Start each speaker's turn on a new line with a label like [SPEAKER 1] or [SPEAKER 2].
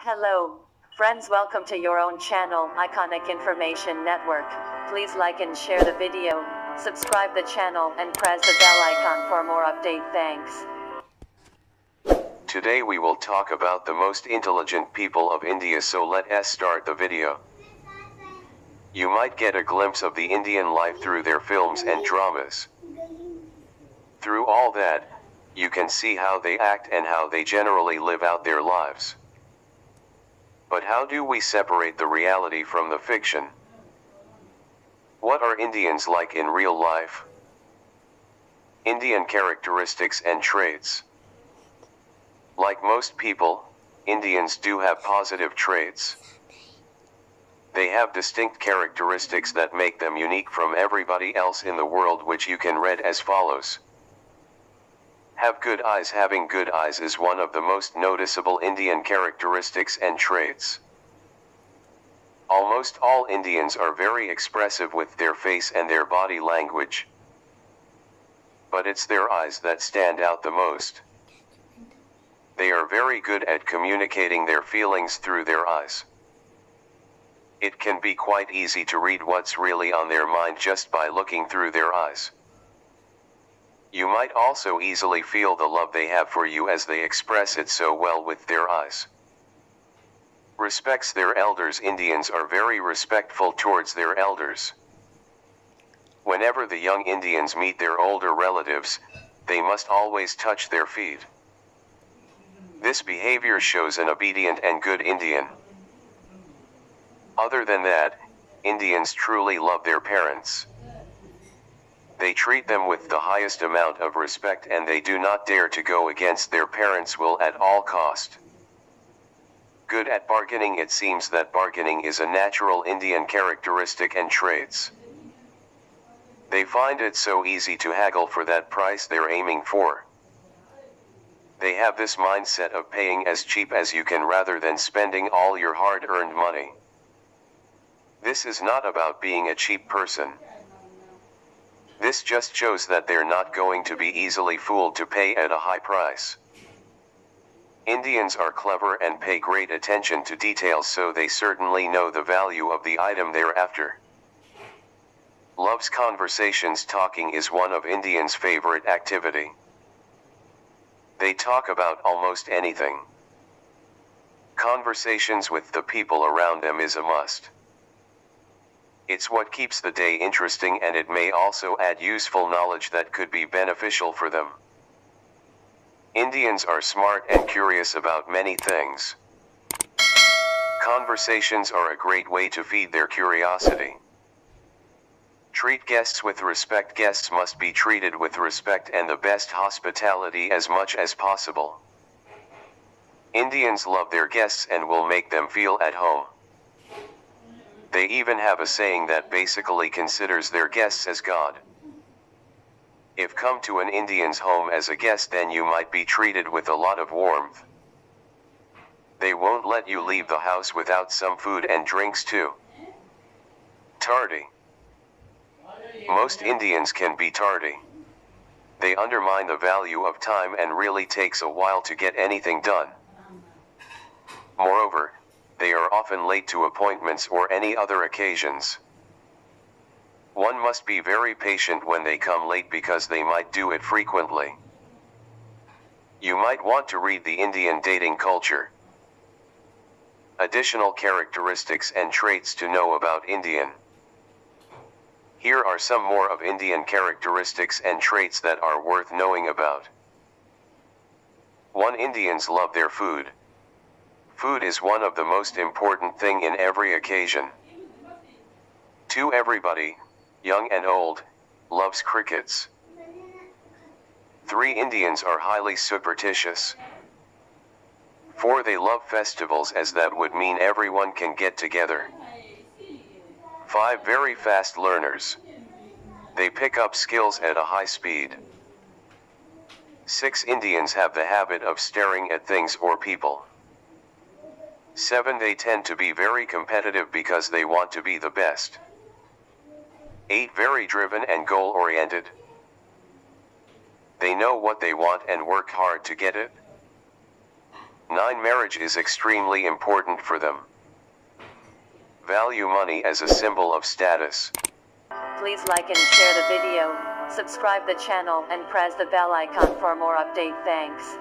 [SPEAKER 1] Hello, friends, welcome to your own channel, Iconic Information Network. Please like and share the video, subscribe the channel and press the bell icon for more update. Thanks.
[SPEAKER 2] Today we will talk about the most intelligent people of India, so let us start the video. You might get a glimpse of the Indian life through their films and dramas. Through all that, you can see how they act and how they generally live out their lives. But how do we separate the reality from the fiction? What are Indians like in real life? Indian characteristics and traits. Like most people, Indians do have positive traits. They have distinct characteristics that make them unique from everybody else in the world, which you can read as follows. Have good eyes. Having good eyes is one of the most noticeable Indian characteristics and traits. Almost all Indians are very expressive with their face and their body language. But it's their eyes that stand out the most. They are very good at communicating their feelings through their eyes. It can be quite easy to read what's really on their mind just by looking through their eyes. You might also easily feel the love they have for you as they express it so well with their eyes. Respects their elders. Indians are very respectful towards their elders. Whenever the young Indians meet their older relatives, they must always touch their feet. This behavior shows an obedient and good Indian. Other than that, Indians truly love their parents. They treat them with the highest amount of respect and they do not dare to go against their parents' will at all cost. Good at bargaining. It seems that bargaining is a natural Indian characteristic and traits. They find it so easy to haggle for that price they're aiming for. They have this mindset of paying as cheap as you can rather than spending all your hard-earned money. This is not about being a cheap person. This just shows that they're not going to be easily fooled to pay at a high price. Indians are clever and pay great attention to details, so they certainly know the value of the item they're after. Loves conversations. Talking is one of Indians' favorite activity. They talk about almost anything. Conversations with the people around them is a must. It's what keeps the day interesting, and it may also add useful knowledge that could be beneficial for them. Indians are smart and curious about many things. Conversations are a great way to feed their curiosity. Treat guests with respect. Guests must be treated with respect and the best hospitality as much as possible. Indians love their guests and will make them feel at home. They even have a saying that basically considers their guests as God. If come to an Indian's home as a guest, then you might be treated with a lot of warmth. They won't let you leave the house without some food and drinks too. Tardy. Most Indians can be tardy. They undermine the value of time and really takes a while to get anything done. Moreover, they are often late to appointments or any other occasions. One must be very patient when they come late because they might do it frequently. You might want to read the Indian dating culture. Additional characteristics and traits to know about Indian. Here are some more of Indian characteristics and traits that are worth knowing about. 1. Indians love their food. Food is one of the most important thing in every occasion. 2. Everybody, young and old, loves crickets. 3. Indians are highly superstitious. 4. They love festivals, as that would mean everyone can get together. 5. Very fast learners. They pick up skills at a high speed. 6. Indians have the habit of staring at things or people. 7. They tend to be very competitive because they want to be the best. 8. Very driven and goal-oriented. They know what they want and work hard to get it. 9. Marriage is extremely important for them. Value money as a symbol of status.
[SPEAKER 1] Please like and share the video, subscribe the channel and press the bell icon for more update. Thanks.